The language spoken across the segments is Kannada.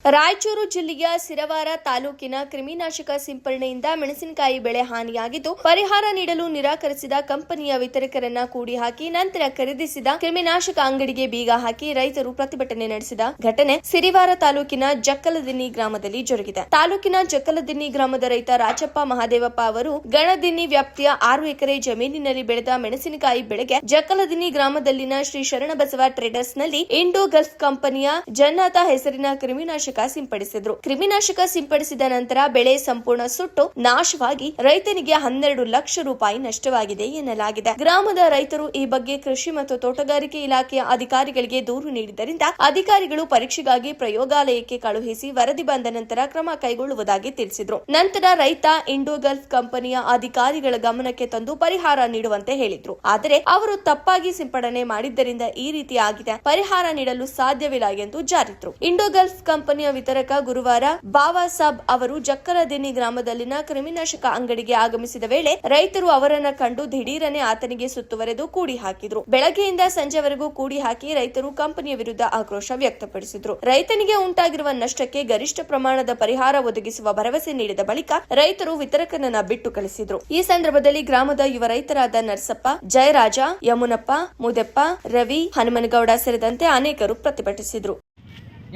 ರಾಯಚೂರು ಜಿಲ್ಲೆಯ ಸಿರವಾರ ತಾಲೂಕಿನ ಕ್ರಿಮಿನಾಶಕ ಸಿಂಪರಣೆಯಿಂದ ಮೆಣಸಿನಕಾಯಿ ಬೆಳೆ ಹಾನಿಯಾಗಿದ್ದು, ಪರಿಹಾರ ನೀಡಲು ನಿರಾಕರಿಸಿದ ಕಂಪನಿಯ ವಿತರಕರನ್ನ ಕೂಡಿ ಹಾಕಿ ನಂತರ ಖರೀದಿಸಿದ ಕ್ರಿಮಿನಾಶಕ ಅಂಗಡಿಗೆ ಬೀಗ ಹಾಕಿ ರೈತರು ಪ್ರತಿಭಟನೆ ನಡೆಸಿದ ಘಟನೆ ಸಿರಿವಾರ ತಾಲೂಕಿನ ಜಕ್ಕಲದಿನ್ನಿ ಗ್ರಾಮದಲ್ಲಿ ಜರುಗಿದೆ. ತಾಲೂಕಿನ ಜಕ್ಕಲದಿನ್ನಿ ಗ್ರಾಮದ ರೈತ ರಾಜಪ್ಪ ಮಹಾದೇವಪ್ಪ ಅವರು ಗಣದಿನ್ನಿ ವ್ಯಾಪ್ತಿಯ 6 ಎಕರೆ ಜಮೀನಿನಲ್ಲಿ ಬೆಳೆದ ಮೆಣಸಿನಕಾಯಿ ಬೆಳೆಗೆ ಜಕ್ಕಲದಿನ್ನಿ ಗ್ರಾಮದಲ್ಲಿನ ಶ್ರೀ ಶರಣಬಸವ ಟ್ರೇಡರ್ಸ್ನಲ್ಲಿ ಇಂಡೋ ಗಲ್ಫ್ ಕಂಪನಿಯ ಜನ್ನಾತ ಹೆಸರಿನ ಕ್ರಿಮಿನಾಶಕ ಸಿಂಪಡಿಸಿದ್ರು. ಕ್ರಿಮಿನಾಶಕ ಸಿಂಪಡಿಸಿದ ನಂತರ ಬೆಳೆ ಸಂಪೂರ್ಣ ಸುಟ್ಟು ನಾಶವಾಗಿ ರೈತನಿಗೆ 12 ಲಕ್ಷ ರೂಪಾಯಿ ನಷ್ಟವಾಗಿದೆ ಎನ್ನಲಾಗಿದೆ. ಗ್ರಾಮದ ರೈತರು ಈ ಬಗ್ಗೆ ಕೃಷಿ ಮತ್ತು ತೋಟಗಾರಿಕೆ ಇಲಾಖೆಯ ಅಧಿಕಾರಿಗಳಿಗೆ ದೂರು ನೀಡಿದ್ದರಿಂದ ಅಧಿಕಾರಿಗಳು ಪರೀಕ್ಷೆಗಾಗಿ ಪ್ರಯೋಗಾಲಯಕ್ಕೆ ಕಳುಹಿಸಿ ವರದಿ ಬಂದ ನಂತರ ಕ್ರಮ ಕೈಗೊಳ್ಳುವುದಾಗಿ ತಿಳಿಸಿದ್ರು. ನಂತರ ರೈತ ಇಂಡೋ ಗಲ್ಫ್ ಕಂಪನಿಯ ಅಧಿಕಾರಿಗಳ ಗಮನಕ್ಕೆ ತಂದು ಪರಿಹಾರ ನೀಡುವಂತೆ ಹೇಳಿದ್ರು. ಆದರೆ ಅವರು ತಪ್ಪಾಗಿ ಸಿಂಪಡಣೆ ಮಾಡಿದ್ದರಿಂದ ಈ ರೀತಿ ಆಗಿದೆ, ಪರಿಹಾರ ನೀಡಲು ಸಾಧ್ಯವಿಲ್ಲ ಎಂದು ಜಾರಿದ್ರು. ಇಂಡೋ ಗಲ್ಫ್ ಕಂಪನಿಯ ವಿತರಕ ಗುರುವಾರ ಬಾವಾ ಸಾಬ್ ಅವರು ಜಕ್ಕಲದಿನ್ನಿ ಗ್ರಾಮದಲ್ಲಿನ ಕ್ರಿಮಿನಾಶಕ ಅಂಗಡಿಗೆ ಆಗಮಿಸಿದ ವೇಳೆ ರೈತರು ಅವರನ್ನ ಕಂಡು ದಿಢೀರನೆ ಆತನಿಗೆ ಸುತ್ತುವರೆದು ಕೂಡಿ ಹಾಕಿದ್ರು. ಬೆಳಗ್ಗೆಯಿಂದ ಸಂಜೆವರೆಗೂ ಕೂಡಿ ಹಾಕಿ ರೈತರು ಕಂಪನಿಯ ವಿರುದ್ಧ ಆಕ್ರೋಶ ವ್ಯಕ್ತಪಡಿಸಿದ್ರು. ರೈತನಿಗೆ ಉಂಟಾಗಿರುವ ನಷ್ಟಕ್ಕೆ ಗರಿಷ್ಠ ಪ್ರಮಾಣದ ಪರಿಹಾರ ಒದಗಿಸುವ ಭರವಸೆ ನೀಡಿದ ಬಳಿಕ ರೈತರು ವಿತರಕನನ್ನ ಬಿಟ್ಟು ಕಳಿಸಿದ್ರು. ಈ ಸಂದರ್ಭದಲ್ಲಿ ಗ್ರಾಮದ ಯುವ ರೈತರಾದ ನರಸಪ್ಪ, ಜಯರಾಜ, ಯಮುನಪ್ಪ, ಮುದೆಪ್ಪ, ರವಿ, ಹನುಮನಗೌಡ ಸೇರಿದಂತೆ ಅನೇಕರು ಪ್ರತಿಭಟಿಸಿದ್ರು.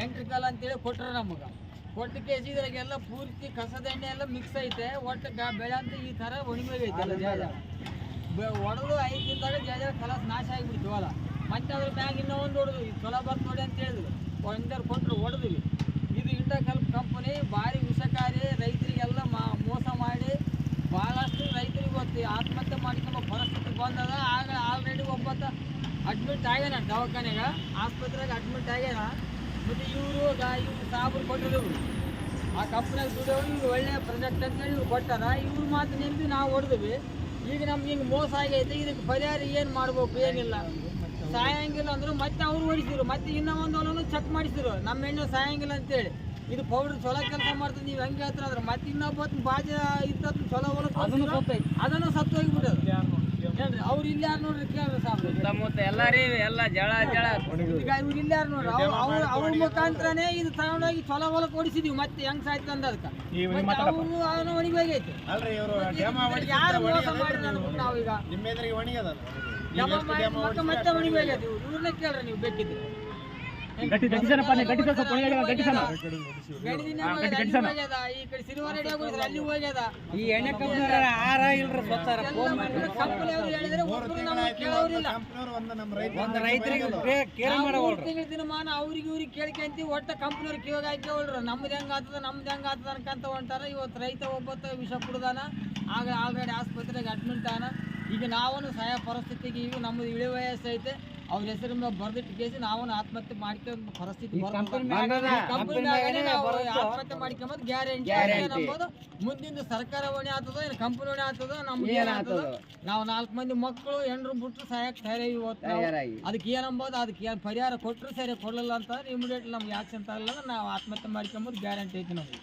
ಎಂಟ್ರಿಕಲ್ ಅಂತೇಳಿ ಕೊಟ್ಟರು ನಮಗೆ. ಕೊಟ್ಟು ಕೇಸಿ ಇದ್ರಾಗೆಲ್ಲ ಪೂರ್ತಿ ಕಸದ ಎಣ್ಣೆ ಎಲ್ಲ ಮಿಕ್ಸ್ ಐತೆ. ಒಟ್ಟು ಬೆಳೆ ಅಂತ ಈ ಥರ ಒಣಗೋಗೈತೆ. ಜಾಜ ಒಡೆದು 5 ದಿನದಾಗ ಜಾಜ ಕಲಸ್ ನಾಶ ಆಗಿಬಿಡ್ತು ಹೊಲ. ಮತ್ತೆ ಅದ್ರ ಮ್ಯಾಗ ಇನ್ನೂ ಒಂದು ಹೊಡೆದು ಚೊಲೋ ಬರ್ತು ನೋಡಿ ಅಂತ ಹೇಳಿದ್ರು. ಒಂದರ ಕೊಟ್ಟರು ಹೊಡೆದ್ವಿ. ಇದು ಇಂಡೋಗಲ್ಫ್ ಕಂಪನಿ ಭಾರಿ ವಿಷಕಾರಿ, ರೈತರಿಗೆಲ್ಲ ಮೋಸ ಮಾಡಿ ಭಾಳಷ್ಟು ರೈತರಿಗೆ ಗೊತ್ತು ಆತ್ಮಹತ್ಯೆ ಮಾಡ್ಕೊಂಬ ಪರಿಸ್ಥಿತಿ ಬಂದದ. ಆಗ ಆಲ್ರೆಡಿ ಒಬ್ಬತ್ತ ಅಡ್ಮಿಟ್ ಆಗ್ಯಾನ ದವಾಖಾನೆಗೆ, ಆಸ್ಪತ್ರೆಗೆ ಅಡ್ಮಿಟ್ ಆಗ್ಯಾನ. ಮತ್ತು ಇವರು ಸಾಬ್ರು ಕೊಟ್ಟಿದ್ರು ಆ ಕಂಪ್ನಿಯಾಗ ದುಡಿಯೋರು. ಇವ್ರು ಒಳ್ಳೆ ಪ್ರಾಜೆಕ್ಟ್ ಅಂತೇಳಿ ಇವ್ರು ಕೊಟ್ಟಾರ. ಇವ್ರು ಮಾತು ನೆಂದು ನಾವು ಹೊಡೆದ್ವಿ. ಈಗ ನಮ್ಗೆ ಹಿಂಗೆ ಮೋಸ ಆಗೈತೆ. ಇದಕ್ಕೆ ಪರಿಹಾರ ಏನು ಮಾಡ್ಬೇಕು, ಏನಿಲ್ಲ ಸಾಯಂಗಿಲ್ಲ ಅಂದರು. ಮತ್ತೆ ಅವ್ರು ಓಡಿಸಿದ್ರು. ಮತ್ತೆ ಇನ್ನೂ ಒಂದು ಹೊಲನು ಚೆಕ್ ಮಾಡಿಸಿದ್ರು, ನಮ್ಮ ಎಣ್ಣೆ ಸಾಯಂಗಿಲ್ಲ ಅಂತೇಳಿ. ಇದು ಪೌಡ್ರ್ ಚೊಲೋ ಕೆಲಸ ಮಾಡ್ತದೆ, ನೀವು ಹೆಂಗೆ ಹೇಳ್ತಾರೆ ಅಂದ್ರೆ. ಮತ್ತೆ ಇನ್ನೊಬ್ಬ ಬಾಜ ಇತ್ತ ಚೊಲೋ ಹೊಲ ಅದನ್ನು ಸತ್ತು ಹೋಗಿಬಿಡೋದು. ಹೇಳ್ರಿ ಅವ್ರು ಇಲ್ಲ ಯಾರು ನೋಡ್ರಿ, ಕೇಳ್ರಿ ಸಾಬ್ರು ಎಲ್ಲ ಜಳ ಈಗ ಇವ್ರು ಇಲ್ಲ ಯಾರು ನೋಡ್ರಿ. ಅವ್ರ ಮುಖಾಂತರನೇ ಇದು ತಗೊಂಡೋಗಿ ಚೊಲೋ ಹೊಲಕ್ಕೆ ಓಡಿಸಿದೀವಿ. ಮತ್ತೆ ಹೆಂಗ್ ಸಾಯ್ತು ಅಂದ ಅದಕ್ಕೆ ಅವನು ಒಣಿಗೋಗೈತಿ. ಯಾರು ಮೋಸ ಮಾಡಿ ನಾವೀಗ ಮತ್ತೆ ಒಣಿಗೋಗೈತಿ. ಇವ್ರನ್ನ ಕೇಳ್ರಿ ನೀವು ಬೇಕಿದ್ರೆ. ಈ ಕಡೆ ಸಿರಿವಾರ ಅಲ್ಲಿ ಹೋಗ್ಯದ. ಈ ಎಣ್ಣೆ ದಿನಮಾನ ಅವ್ರಿಗೆ ಇವ್ರಿಗೆ ಕೇಳ್ಕೊಂತೀವಿ. ಒಟ್ಟ ಕಂಪ್ನಿಯವ್ರು ಕಿವಾಗ ಹಾಕ್ಯವಳ್ರ. ನಮ್ದು ಹೆಂಗ ಆತದ ಅನ್ಕಂತ ಹೊಂಟಾರ. ಇವತ್ತು ರೈತ ಒಬ್ಬತ್ತ ವಿಷ ಕುಡ್ದಾನ. ಆಗ ಆಲ್ರೆಡಿ ಆಸ್ಪತ್ರೆಗೆ ಅಡ್ಮಿಟ್ ಆನ. ಈಗ ನಾವು ಸಹಾಯ ಪರಿಸ್ಥಿತಿಗೆ ಈಗ ನಮ್ಮದು ಇಳಿ ವಯಸ್ಸು ಐತೆ. ಅವ್ರ ಹೆಸರು ಬರ್ದಿಟ್ಟು ಕೇಸಿ ನಾವು ಆತ್ಮಹತ್ಯೆ ಮಾಡ್ಕೊಂಡ್ ಪರಿಸ್ಥಿತಿ ಆತ್ಮಹತ್ಯೆ ಮಾಡ್ಕೊಂಬದ್ ಗ್ಯಾರಂಟಿ ನಂಬೋದು. ಮುಂದಿನ ಸರ್ಕಾರ ಹೊಣೆ ಆಗ್ತದ, ಏನು ಕಂಪನಿ ಹೊಣೆ ಆಗ್ತದ, ನಮ್ಗೆ ಏನಾಗ್ತದ. ನಾವು 4 ಮಂದಿ ಮಕ್ಕಳು ಹೆಣ್ರು ಬಿಟ್ಟರು ಸಹಾಯಕ್ಕೆ ತಯಾರಿ. ಇವತ್ತು ಅದಕ್ಕೆ ಏನಂಬೋದು, ಅದಕ್ಕೆ ಏನು ಪರಿಹಾರ ಕೊಟ್ಟರು ಸರಿ, ಕೊಡಲಿಲ್ಲ ಅಂತಂದ್ರೆ ಇಮಿಡಿಯೇಟ್ಲಿ ನಮ್ಗೆ ಆಕ್ಷನ್ ತಗಲ್ಲ. ನಾವು ಆತ್ಮಹತ್ಯೆ ಮಾಡ್ಕೊಂಬದ್ ಗ್ಯಾರಂಟಿ ಐತಿ ನಮ್ಗೆ.